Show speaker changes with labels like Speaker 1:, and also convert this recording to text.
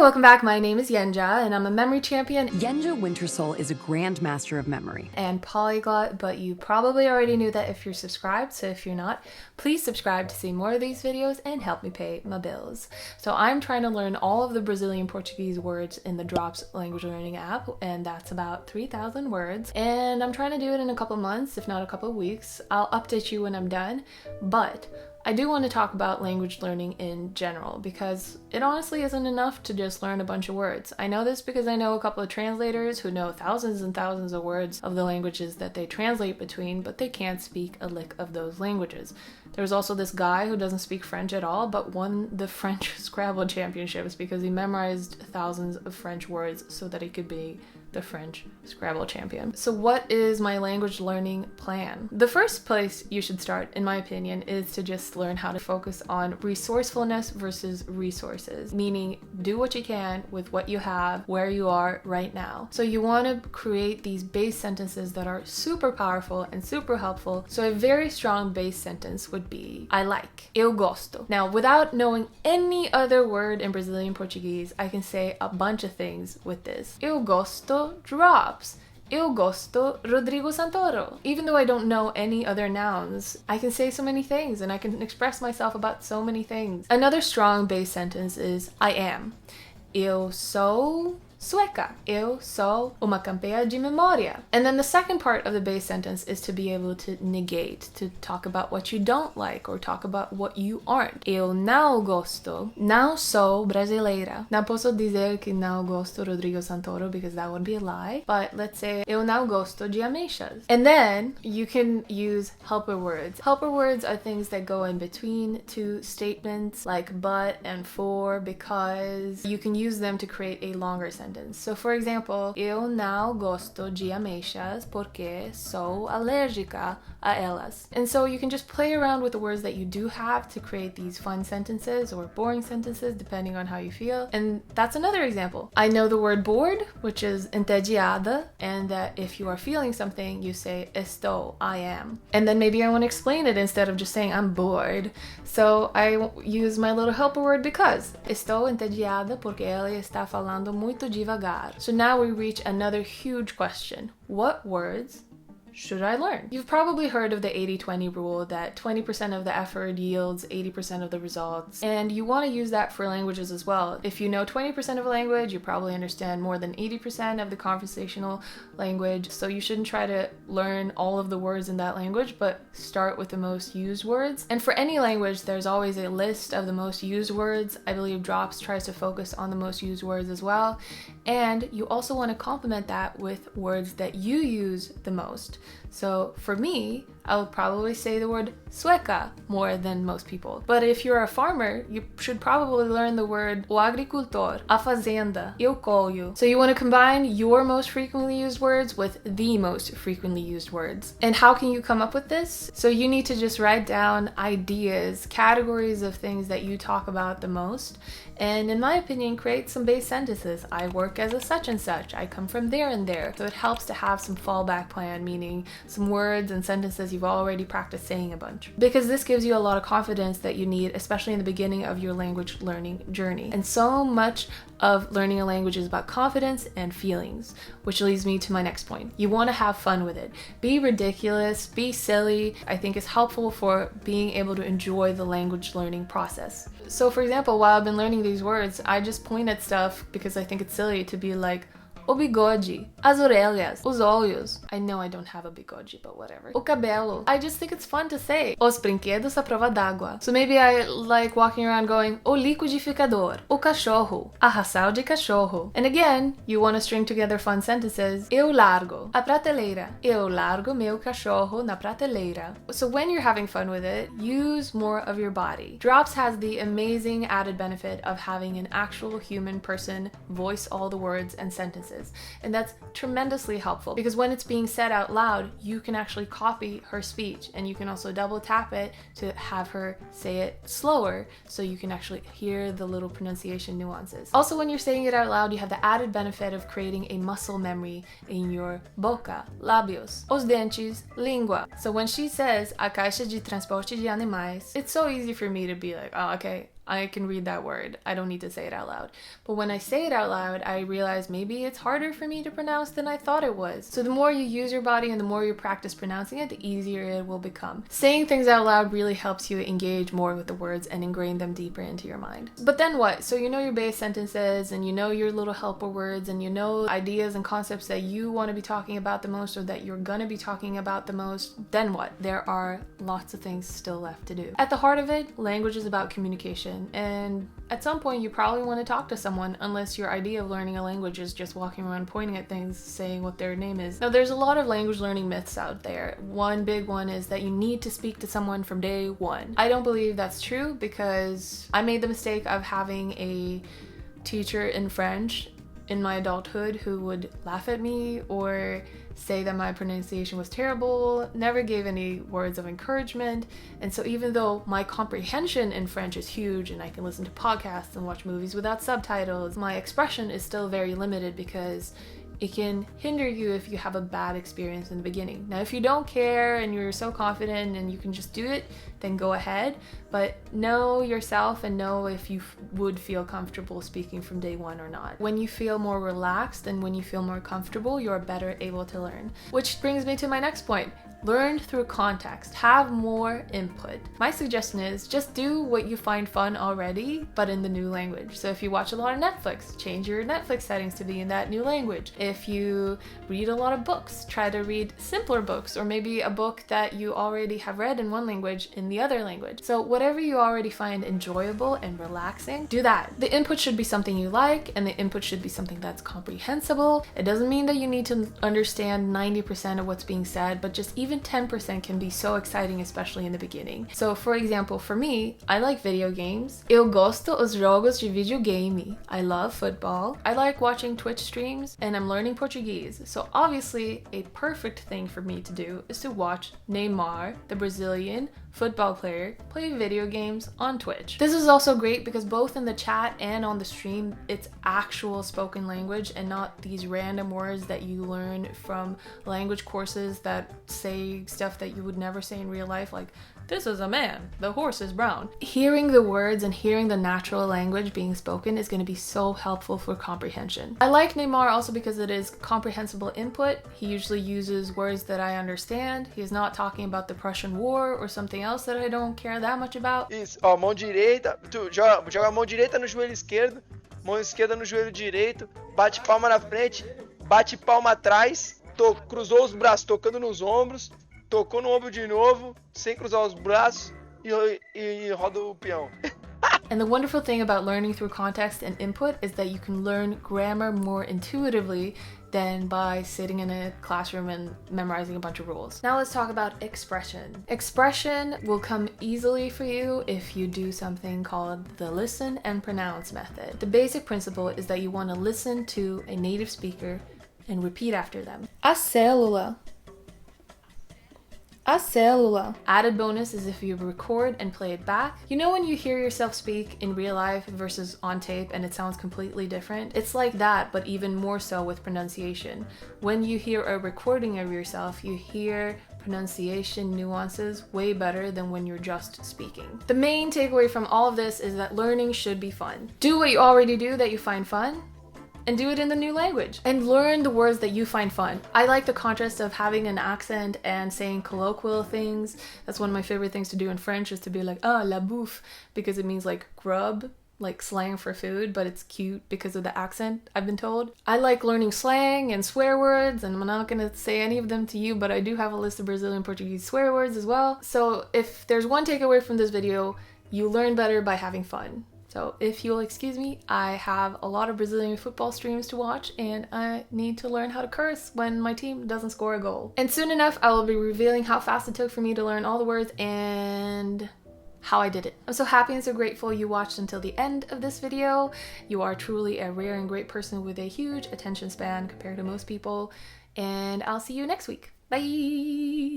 Speaker 1: welcome back. My name is Yenja, and I'm a memory champion.
Speaker 2: Yenja Wintersoul is a grandmaster of memory.
Speaker 1: And polyglot, but you probably already knew that if you're subscribed, so if you're not, please subscribe to see more of these videos and help me pay my bills. So I'm trying to learn all of the Brazilian Portuguese words in the Drops language learning app, and that's about 3,000 words. And I'm trying to do it in a couple months, if not a couple weeks. I'll update you when I'm done, but I do want to talk about language learning in general because it honestly isn't enough to just learn a bunch of words. I know this because I know a couple of translators who know thousands and thousands of words of the languages that they translate between, but they can't speak a lick of those languages. There's also this guy who doesn't speak French at all, but won the French Scrabble championships because he memorized thousands of French words so that he could be the French Scrabble champion. So what is my language learning plan? The first place you should start, in my opinion, is to just learn how to focus on resourcefulness versus resources, meaning do what you can with what you have, where you are right now. So you want to create these base sentences that are super powerful and super helpful. So a very strong base sentence would be, I like, eu gosto. Now, without knowing any other word in Brazilian Portuguese, I can say a bunch of things with this. Eu gosto Drops. Eu gosto Rodrigo Santoro. Even though I don't know any other nouns, I can say so many things and I can express myself about so many things. Another strong base sentence is I am. Eu sou sueca. Eu sou uma campeã de memória. And then the second part of the base sentence is to be able to negate, to talk about what you don't like or talk about what you aren't. Eu não gosto, não sou brasileira. Não posso dizer que não gosto Rodrigo Santoro because that would be a lie. But let's say eu não gosto de ameixas. And then you can use helper words. Helper words are things that go in between two statements like but and for, because you can use them to create a longer sentence. So, for example, eu não gosto de ameixas porque sou alérgica a elas. And so you can just play around with the words that you do have to create these fun sentences or boring sentences, depending on how you feel. And that's another example. I know the word bored, which is entediada, and that if you are feeling something, you say estou, I am. And then maybe I want to explain it instead of just saying I'm bored. So I use my little helper word because. Estou entediada porque ela está falando muito devagar. So now we reach another huge question. What words should I learn? You've probably heard of the 80-20 rule, that 20% of the effort yields 80% of the results, and you want to use that for languages as well. If you know 20% of a language, you probably understand more than 80% of the conversational language, so you shouldn't try to learn all of the words in that language, but start with the most used words. And for any language, there's always a list of the most used words. I believe Drops tries to focus on the most used words as well, and you also want to complement that with words that you use the most. So for me, I would probably say the word sueca more than most people. But if you're a farmer, you should probably learn the word o agricultor, a fazenda, eu colho. So you want to combine your most frequently used words with the most frequently used words. And how can you come up with this? So you need to just write down ideas, categories of things that you talk about the most. And in my opinion, create some base sentences. I work as a such and such. I come from there and there. So it helps to have some fallback plan, meaning some words and sentences you've already practiced saying a bunch. Because this gives you a lot of confidence that you need, especially in the beginning of your language learning journey. And so much of learning a language is about confidence and feelings, which leads me to my next point. You want to have fun with it. Be ridiculous, be silly. I think is helpful for being able to enjoy the language learning process. So for example, while I've been learning these words, I just point at stuff because I think it's silly to be like, o bigode, as orelhas, os olhos. I know I don't have a bigode, but whatever. O cabelo. I just think it's fun to say. Os brinquedos à prova d'água. So maybe I like walking around going, o liquidificador, o cachorro, a ração de cachorro. And again, you want to string together fun sentences. Eu largo a prateleira. Eu largo meu cachorro na prateleira. So when you're having fun with it, use more of your body. Drops has the amazing added benefit of having an actual human person voice all the words and sentences. And that's tremendously helpful because when it's being said out loud, you can actually copy her speech, and you can also double tap it to have her say it slower so you can actually hear the little pronunciation nuances. Also, when you're saying it out loud, you have the added benefit of creating a muscle memory in your boca, lábios, os dentes, língua. So when she says a caixa de transporte de animais, it's so easy for me to be like, oh, okay, I can read that word. I don't need to say it out loud. But when I say it out loud, I realize maybe it's harder for me to pronounce than I thought it was. So the more you use your body and the more you practice pronouncing it, the easier it will become. Saying things out loud really helps you engage more with the words and ingrain them deeper into your mind. But then what? So you know your base sentences and you know your little helper words and you know ideas and concepts that you want to be talking about the most or that you're going to be talking about the most. Then what? There are lots of things still left to do. At the heart of it, language is about communication. And at some point you probably want to talk to someone, unless your idea of learning a language is just walking around pointing at things saying what their name is. Now there's a lot of language learning myths out there. One big one is that you need to speak to someone from day one. I don't believe that's true because I made the mistake of having a teacher in French in my adulthood who would laugh at me or say that my pronunciation was terrible, never gave any words of encouragement. And so even though my comprehension in French is huge and I can listen to podcasts and watch movies without subtitles, my expression is still very limited because it can hinder you if you have a bad experience in the beginning. Now, if you don't care and you're so confident and you can just do it, then go ahead. But know yourself and know if you would feel comfortable speaking from day one or not. When you feel more relaxed and when you feel more comfortable, you're better able to learn. Which brings me to my next point. Learn through context. Have more input. My suggestion is just do what you find fun already, but in the new language. So if you watch a lot of Netflix, change your Netflix settings to be in that new language. If you read a lot of books, try to read simpler books, or maybe a book that you already have read in one language in the other language. So whatever you already find enjoyable and relaxing, do that. The input should be something you like, and the input should be something that's comprehensible. It doesn't mean that you need to understand 90% of what's being said, but just even 10% can be so exciting, especially in the beginning. So for example, for me, I like video games. Eu gosto os jogos de videogame. I love football. I like watching Twitch streams, and I'm learning Portuguese. So obviously, a perfect thing for me to do is to watch Neymar, the Brazilian football player, play video games on Twitch. This is also great because both in the chat and on the stream, it's actual spoken language and not these random words that you learn from language courses that say stuff that you would never say in real life, like, this is a man, the horse is brown. Hearing the words and hearing the natural language being spoken is going to be so helpful for comprehension. I like Neymar also because it is comprehensible input. He usually uses words that I understand. He is not talking about the Prussian War or something else that I don't care that much about.
Speaker 3: Isso, ó, mão direita, tu joga a mão direita no joelho esquerdo, mão esquerda no joelho direito, bate palma na frente, bate palma atrás, cruzou os braços tocando nos ombros, tocou no ombro de novo, sem cruzar os braços e roda o peão.
Speaker 1: And the wonderful thing about learning through context and input is that you can learn grammar more intuitively than by sitting in a classroom and memorizing a bunch of rules. Now let's talk about expression. Expression will come easily for you if you do something called the listen and pronounce method. The basic principle is that you want to listen to a native speaker and repeat after them. A célula. A célula. Added bonus is if you record and play it back. You know when you hear yourself speak in real life versus on tape and it sounds completely different? It's like that, but even more so with pronunciation. When you hear a recording of yourself, you hear pronunciation nuances way better than when you're just speaking. The main takeaway from all of this is that learning should be fun. Do what you already do that you find fun, and do it in the new language. And learn the words that you find fun. I like the contrast of having an accent and saying colloquial things. That's one of my favorite things to do in French, is to be like, ah, la bouffe, because it means like grub, like slang for food, but it's cute because of the accent, I've been told. I like learning slang and swear words, and I'm not gonna say any of them to you, but I do have a list of Brazilian Portuguese swear words as well. So if there's one takeaway from this video, you learn better by having fun. So if you'll excuse me, I have a lot of Brazilian football streams to watch and I need to learn how to curse when my team doesn't score a goal. And soon enough, I will be revealing how fast it took for me to learn all the words and how I did it. I'm so happy and so grateful you watched until the end of this video. You are truly a rare and great person with a huge attention span compared to most people. And I'll see you next week. Bye!